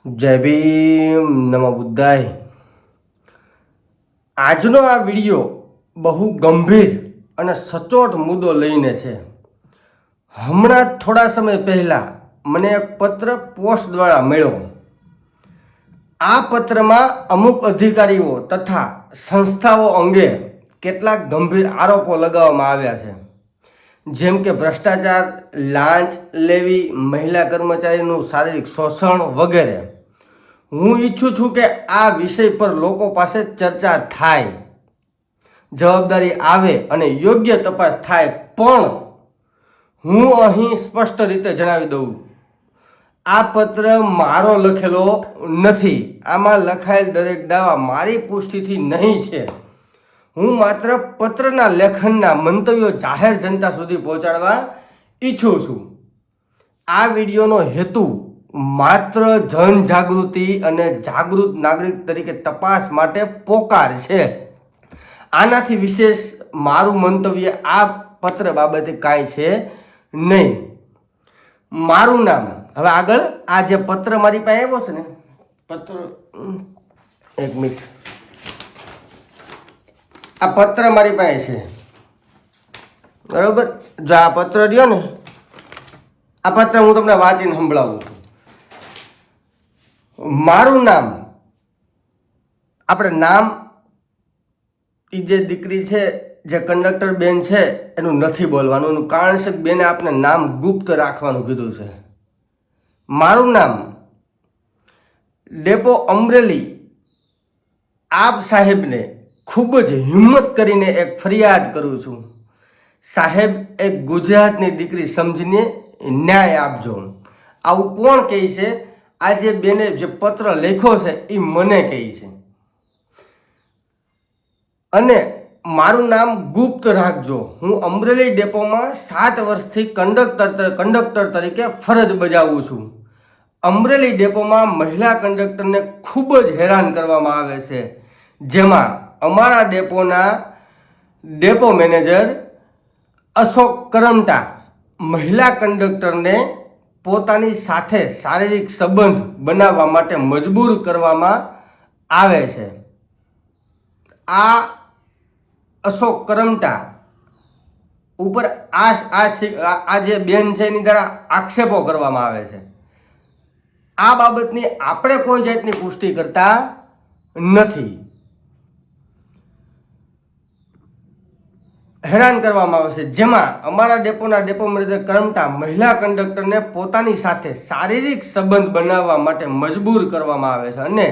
જય ભીમ નમો બુદ્ધાય. આજનો આ વિડીયો બહુ ગંભીર અને સચોટ મુદ્દો લઈને છે. હમણાં થોડા સમય પહેલાં મને એક પત્ર પોસ્ટ દ્વારા મળ્યો. આ પત્રમાં અમુક અધિકારીઓ તથા સંસ્થાઓ અંગે કેટલાક ગંભીર આરોપો લગાવવામાં આવ્યા છે, જેમ કે ભ્રષ્ટાચાર, લાંચ લેવી, મહિલા કર્મચારીનું શારીરિક શોષણ વગેરે. હું ઈચ્છું છું કે આ વિષય પર લોકો પાસે ચર્ચા થાય, જવાબદારી આવે અને યોગ્ય તપાસ થાય. પણ હું અહીં સ્પષ્ટ રીતે જણાવી દઉં, આ પત્ર મારો લખેલો નથી. આમાં લખાયેલ દરેક દાવા મારી પુષ્ટિથી નહીં છે. હું માત્ર પત્રના લેખનના મંતવ્યો જાહેર જનતા સુધી પહોંચાડવા ઈચ્છું છું. આ વિડીયોનો હેતુ માત્ર જનજાગૃતિ અને જાગૃત નાગરિક તરીકે તપાસ માટે પોકાર છે. આનાથી વિશેષ મારું મંતવ્ય આ પત્ર બાબતે કાંઈ છે નહીં. મારું નામ, હવે આગળ આ જે પત્ર મારી પાસે આવ્યો છે ને, પત્ર, એક મિનિટ, આ પત્ર મારી પાસે છે, બરોબર? જો આ પત્ર રહ્યો ને, આ પત્ર હું તમને વાંચીને સંભળાવું છું. મારું નામ, આપણે નામ, એ જે દીકરી છે, જે કંડક્ટર બેન છે, એનું નથી બોલવાનું. એનું કારણ છે બેને આપણે નામ ગુપ્ત રાખવાનું કીધું છે. મારું નામ ડેપો અમરેલી આપ સાહેબને ખૂબ જ હિંમત કરીને એક ફરિયાદ કરું છું. સાહેબ, એક ગુજરાતની દીકરી સમજીને ન્યાય આપજો. આવું કોણ કહે છે? આજે બેને જે પત્ર લખ્યો છે એ મને કહે છે. અને મારું નામ ગુપ્ત રાખજો. હું અમરેલી ડેપોમાં 7 વર્ષથી કંડક્ટર તરીકે ફરજ બજાવું છું. અમરેલી ડેપોમાં મહિલા કંડક્ટરને ખૂબ જ હેરાન કરવામાં આવે છે, જેમાં અમારા ડેપોના ડેપો મેનેજર અશોક કરમટા મહિલા કંડક્ટરને પોતાની સાથે શારીરિક સંબંધ બનાવવા માટે મજબૂર કરવામાં આવે છે. આ અશોક કરમટા ઉપર આ જે બેન છે એની દ્વારા આક્ષેપો કરવામાં આવે છે. આ બાબતની આપણે કોઈ જાતની પુષ્ટિ કરતા નથી. હેરાન કરવામાં આવે છે, જેમાં અમારા ડેપોના ડેપો મેનેજર કરમટા મહિલા કંડક્ટરને પોતાની સાથે શારીરિક સંબંધ બનાવવા માટે મજબૂર કરવામાં આવે છે. અને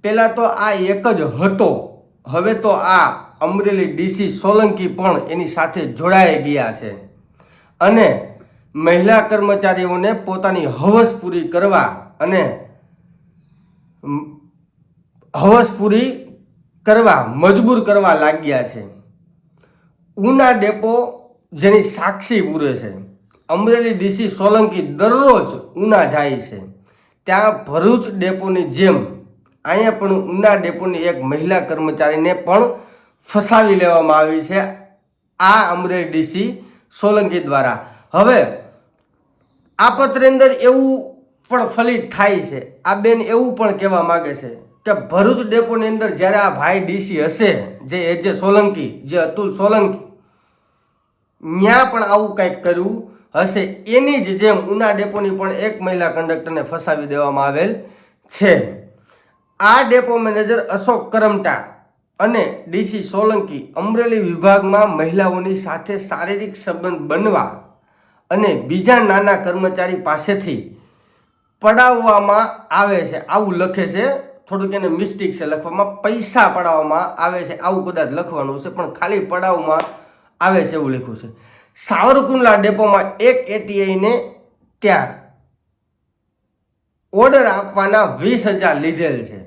પહેલાં તો આ એક જ હતો, હવે તો આ અમરેલી ડીસી સોલંકી પણ એની સાથે જોડાઈ ગયા છે. અને મહિલા કર્મચારીઓને પોતાની હવસ પૂરી કરવા અને મજબૂર કરવા લાગ્યા છે. ઉના ડેપો જેની સાક્ષી પૂરે છે. અમરેલી ડીસી સોલંકી દરરોજ ઉના જાય છે. ત્યાં ભરૂચ ડેપોની જેમ અહીંયા પણ ઉના ડેપોની એક મહિલા કર્મચારીને પણ ફસાવી લેવામાં આવી છે આ અમરેલી ડીસી સોલંકી દ્વારા. હવે આ પત્રની અંદર એવું પણ ફલિત થાય છે, આ બેન એવું પણ કહેવા માગે છે કે ભરૂચ ડેપોની અંદર જ્યારે આ ભાઈ ડીસી હશે, જે એજે સોલંકી, જે અતુલ સોલંકી, ત્યાં પણ આવું કંઈક કર્યું હશે. એની જ જેમ ઉના ડેપોની પણ એક મહિલા કંડક્ટરને ફસાવી દેવામાં આવેલ છે. આ ડેપો મેનેજર અશોક કરમટા અને ડીસી સોલંકી અમરેલી વિભાગમાં મહિલાઓની સાથે શારીરિક સંબંધ બનવા અને બીજા નાના કર્મચારી પાસેથી પડાવવામાં આવે છે, આવું લખે છે. થોડુંક એને મિસ્ટેક છે લખવામાં, પૈસા પડાવવામાં આવે છે આવું કદાચ લખવાનું છે, પણ ખાલી પડાવવામાં આવે છે એવું લખ્યું છે. સાવરકુંડલા ડેપોમાં એક એટીઆઈને ત્યાં ઓર્ડર આપવાના 20,000 લીધેલ છે.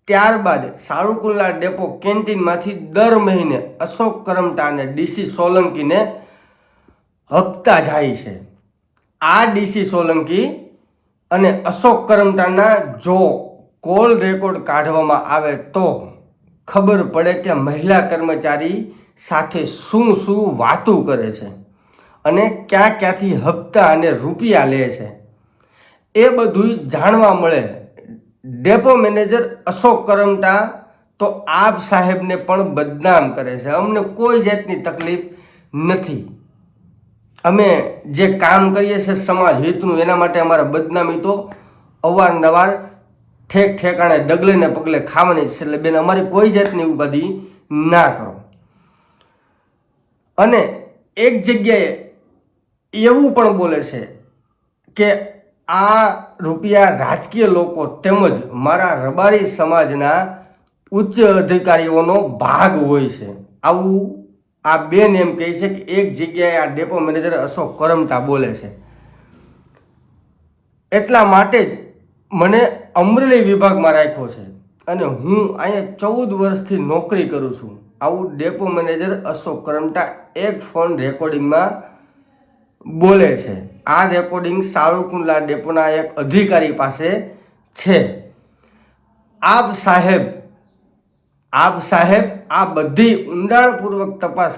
ત્યારબાદ સાવરકુંડલા ડેપો કેન્ટીનમાંથી દર મહિને અશોક કરમટા અને ડીસી સોલંકીને હપ્તા જાય છે. આ ડીસી સોલંકી અને અશોક કરમટાના જો કોલ રેકોર્ડ કાઢવામાં આવે તો ખબર પડે કે મહિલા કર્મચારી સાથે શું વાતું કરે છે અને ક્યાંથી હપ્તા અને રૂપિયા લે છે. એ બધું જાણવા મળે. ડેપો મેનેજર અશોક કરમટા તો આપ સાહેબને પણ બદનામ કરે છે. અમને કોઈ જાતની તકલીફ નથી. અમે જે કામ કરીએ છીએ સમાજ હિતનું, એના માટે અમારે બદનામી તો અવારનવાર ઠેક ઠેકાણે ડગલે ને પગલે ખાવાની છે. એટલે બેન, અમારી કોઈ જાતની ઉપાધિ ના કરો. અને એક જગ્યાએ એવું પણ બોલે છે કે આ રૂપિયા રાજકીય લોકો તેમજ મારા રબારી સમાજના ઉચ્ચ અધિકારીઓનો ભાગ હોય છે. આવું આ બેન એમ કહે છે કે એક જગ્યાએ આ ડેપો મેનેજર અશોક કરમટા બોલે છે. એટલા માટે જ મને અમરેલી વિભાગમાં રાખ્યો છે અને હું અહીંયા 14 વર્ષથી નોકરી કરું છું. આવું ડેપો મેનેજર અશોક કરમટા એક ફોન રેકોર્ડિંગમાં બોલે છે. આ રેકોર્ડિંગ સાવરકુંડલા ડેપોના એક અધિકારી પાસે છે. આપ સાહેબ આ બધી ઊંડાણપૂર્વક તપાસ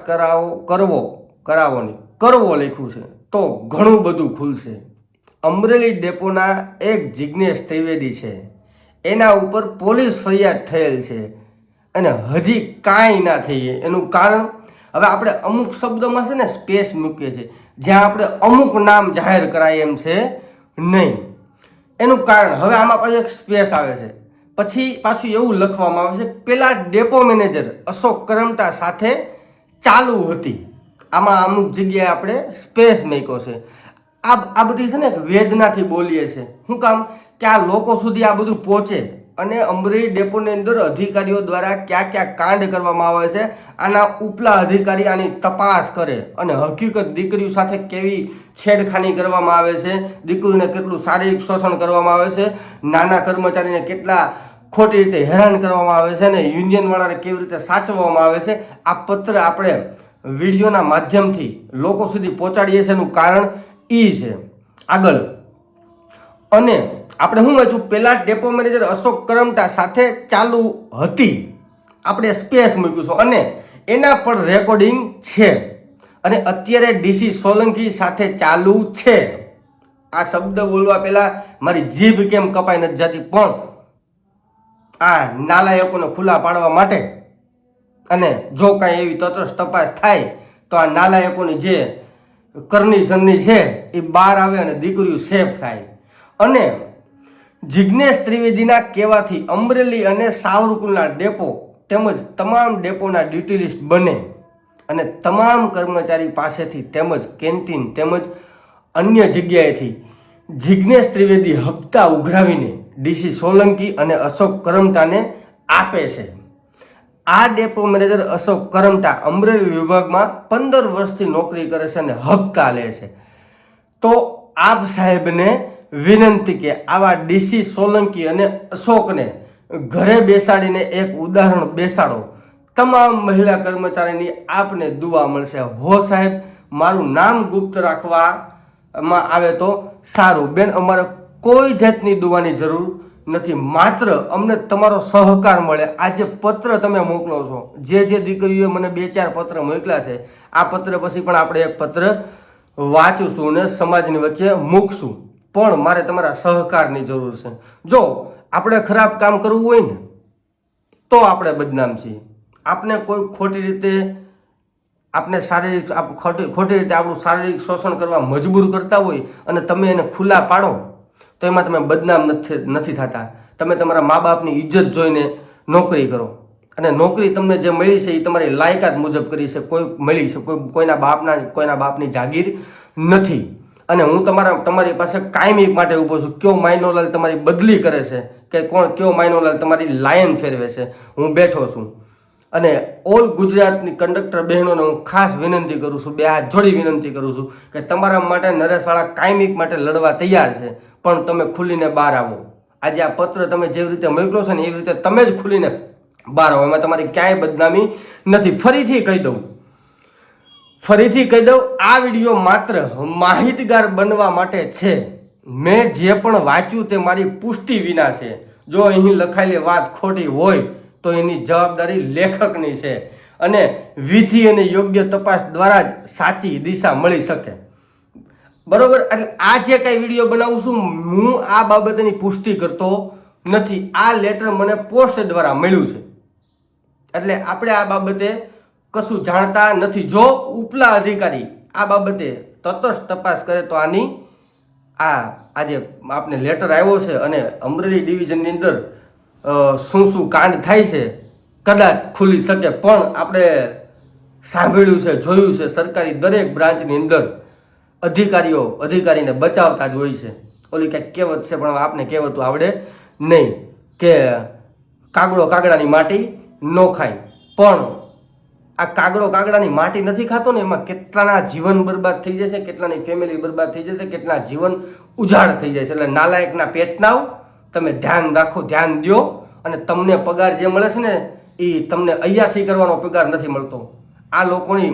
કરવો લખ્યું છે તો ઘણું બધું ખુલશે. અમરેલી ડેપોના એક જિજ્ઞેશ ત્રિવેદી છે, એના ઉપર પોલીસ ફરિયાદ થયેલ છે અને હજી કાંઈ ના થઈ. એનું કારણ હવે આપણે અમુક શબ્દોમાં છે ને સ્પેસ મૂકીએ છીએ, જ્યાં આપણે અમુક નામ જાહેર કરાય એમ છે નહીં. એનું કારણ હવે આમાં પાછું એક સ્પેસ આવે છે. પછી પાછું એવું લખવામાં આવે છે પેલા ડેપો મેનેજર અશોક કરમટા સાથે ચાલુ હતી. આમાં અમુક જગ્યાએ આપણે સ્પેસ મૂક્યો છે. આ બધી છે ને વેદનાથી બોલીએ છીએ. શું કામ કે આ લોકો સુધી આ બધું પહોંચે અને અમરેલી ડેપોની અંદર અધિકારીઓ દ્વારા ક્યાં ક્યાં કાંડ કરવામાં આવે છે, આના ઉપલા અધિકારી આની તપાસ કરે અને હકીકત દીકરીઓ સાથે કેવી છેડખાની કરવામાં આવે છે, દીકરીઓને કેટલું શારીરિક શોષણ કરવામાં આવે છે, નાના કર્મચારીને કેટલા ખોટી રીતે હેરાન કરવામાં આવે છે અને યુનિયનવાળાને કેવી રીતે સાચવવામાં આવે છે. આ પત્ર આપણે વિડીયોના માધ્યમથી લોકો સુધી પહોંચાડીએ છીએ. એનું કારણ એ છે. આગળ અને આપણે શું વાંચ્યું, પેલા ડેપો મેનેજર અશોક કરમટા સાથે ચાલુ હતી, આપણે સ્પેસ મૂક્યું છે અને એના પર રેકોર્ડિંગ છે અને અત્યારે ડીસી સોલંકી સાથે ચાલુ છે. આ શબ્દ બોલવા પહેલા મારી જીભ કેમ કપાઈ નથી જતી, પણ આ નાલાયકોને ખુલ્લા પાડવા માટે અને જો કાંઈ એવી તટસ્થ તપાસ થાય તો આ નાલાયકોની જે કરણી સરની છે એ બહાર આવે અને દીકરીઓ સેફ થાય. અને જિજ્ઞેશ ત્રિવેદીના કહેવાથી અમરેલી અને સાવરકુંડલા ડેપો તેમજ તમામ ડેપોના ડ્યુટી લિસ્ટ બને અને તમામ કર્મચારી પાસેથી તેમજ કેન્ટીન તેમજ અન્ય જગ્યાએથી જિજ્ઞેશ ત્રિવેદી હપ્તા ઉઘરાવીને ડીસી સોલંકી અને અશોક કરમટાને આપે છે. આ ડેપો મેનેજર અશોક કરમટા અમરેલી વિભાગમાં 15 વર્ષથી નોકરી કરે છે અને હપ્તા લે છે. તો આપ સાહેબને વિનંતી કે આવા ડીસી સોલંકી અને અશોકને ઘરે બેસાડીને એક ઉદાહરણ બેસાડો. તમામ મહિલા કર્મચારીની આપને દુઆ મળશે. હો સાહેબ, મારું નામ ગુપ્ત રાખવામાં આવે તો સારું. બેન, અમારે કોઈ જાતની દુવાની જરૂર નથી, માત્ર અમને તમારો સહકાર મળે. આ જે પત્ર તમે મોકલો છો, જે દીકરીઓએ મને 2-4 પત્ર મોકલ્યા છે, આ પત્ર પછી પણ આપણે એક પત્ર વાંચીશું અને સમાજની વચ્ચે મૂકશું. પણ મારે તમારા સહકારની જરૂર છે. જો આપણે ખરાબ કામ કરવું હોય ને તો આપણે બદનામ છીએ. આપણે કોઈ ખોટી રીતે આપણે ખોટી રીતે આપણું શારીરિક શોષણ કરવા મજબૂર કરતા હોય અને તમે એને ખુલ્લા પાડો તો એમાં તમે બદનામ નથી થતા. તમે તમારા મા બાપની ઇજ્જત જોઈને નોકરી કરો અને નોકરી તમને જે મળી છે એ તમારી લાયકાત મુજબ કરી છે, કોઈ મળી છે, કોઈના બાપની જાગીર નથી. અને હું તમારી પાસે કાયમી માટે ઊભો છું. કયો માઇનોલાલ તમારી બદલી કરે છે કે કયો માઇનોલાલ તમારી લાયન ફેરવે છે, હું બેઠો છું. અને ઓલ ગુજરાતની કંડક્ટર બહેનોને હું ખાસ વિનંતી કરું છું, 2 હાથ જોડી વિનંતી કરું છું કે તમારા માટે નરેશવાળા કાયમી માટે લડવા તૈયાર છે, પણ તમે ખુલીને બહાર આવો. આજે આ પત્ર તમે જેવી રીતે મોકલો છો ને એવી રીતે તમે જ ખુલીને બહાર આવો. એમાં તમારી ક્યાંય બદનામી નથી. ફરીથી કહી દઉં, આ વિડીયો માત્ર માહિતગાર બનવા માટે છે. મેં જે પણ વાંચ્યું તે મારી પુષ્ટિ વિના છે. જો અહીં લખાયેલી વાત ખોટી હોય તો એની જવાબદારી લેખકની છે અને વિધિ અને યોગ્ય તપાસ દ્વારા જ સાચી દિશા મળી શકે. બરોબર. એટલે આ જે કાંઈ વિડીયો બનાવું છું હું આ બાબતની પુષ્ટિ કરતો નથી. આ લેટર મને પોસ્ટ દ્વારા મળ્યું છે, એટલે આપણે આ બાબતે કશું જાણતા નથી. જો ઉપલા અધિકારી આ બાબતે તટસ્થ તપાસ કરે તો આની આજે આપને લેટર આવ્યો છે અને અમરેલી ડિવિઝનની અંદર શું શું કાંડ થાય છે કદાચ ખુલી શકે. પણ આપણે સાંભળ્યું છે, જોયું છે, સરકારી દરેક બ્રાન્ચની અંદર અધિકારીને બચાવતા જ હોય છે. ઓલી કંઈક કહેવત છે પણ આપને કહેવતું આવડે નહીં કે કાગડો કાગડાની માટી ન ખાય. પણ આ કાગડો કાગડાની માટી નથી ખાતો ને, એમાં કેટલાના જીવન બરબાદ થઈ જશે, કેટલાની ફેમિલી બરબાદ થઈ જશે, કેટલા જીવન ઉજાડ થઈ જાય છે. એટલે નાલાયકના પેટનાવ તમે ધ્યાન રાખો, ધ્યાન દો. અને તમને પગાર જે મળે છે ને એ તમને અય્યાસી કરવાનો પગાર નથી મળતો. આ લોકોની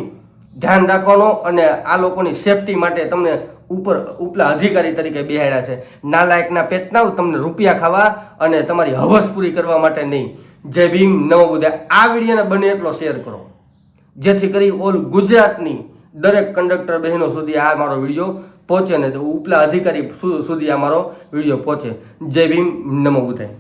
ધ્યાન રાખવાનો અને આ લોકોની સેફટી માટે તમને ઉપલા અધિકારી તરીકે બેહાડ્યા છે. નાલાયકના પેટનાવ તમને રૂપિયા ખાવા અને તમારી હવસ પૂરી કરવા માટે નહીં. જય ભીમ, નમો બુદ્ધાય. આ વિડીયોને બને એટલો શેર કરો જેથી કરી ઓલ ગુજરાતની દરેક કંડક્ટર બહેનો સુધી આ મારો વિડીયો પહોંચે ને ઉપલા અધિકારી સુધી આ મારો વિડીયો પહોંચે. જય ભીમ, નમો બુદ્ધાય.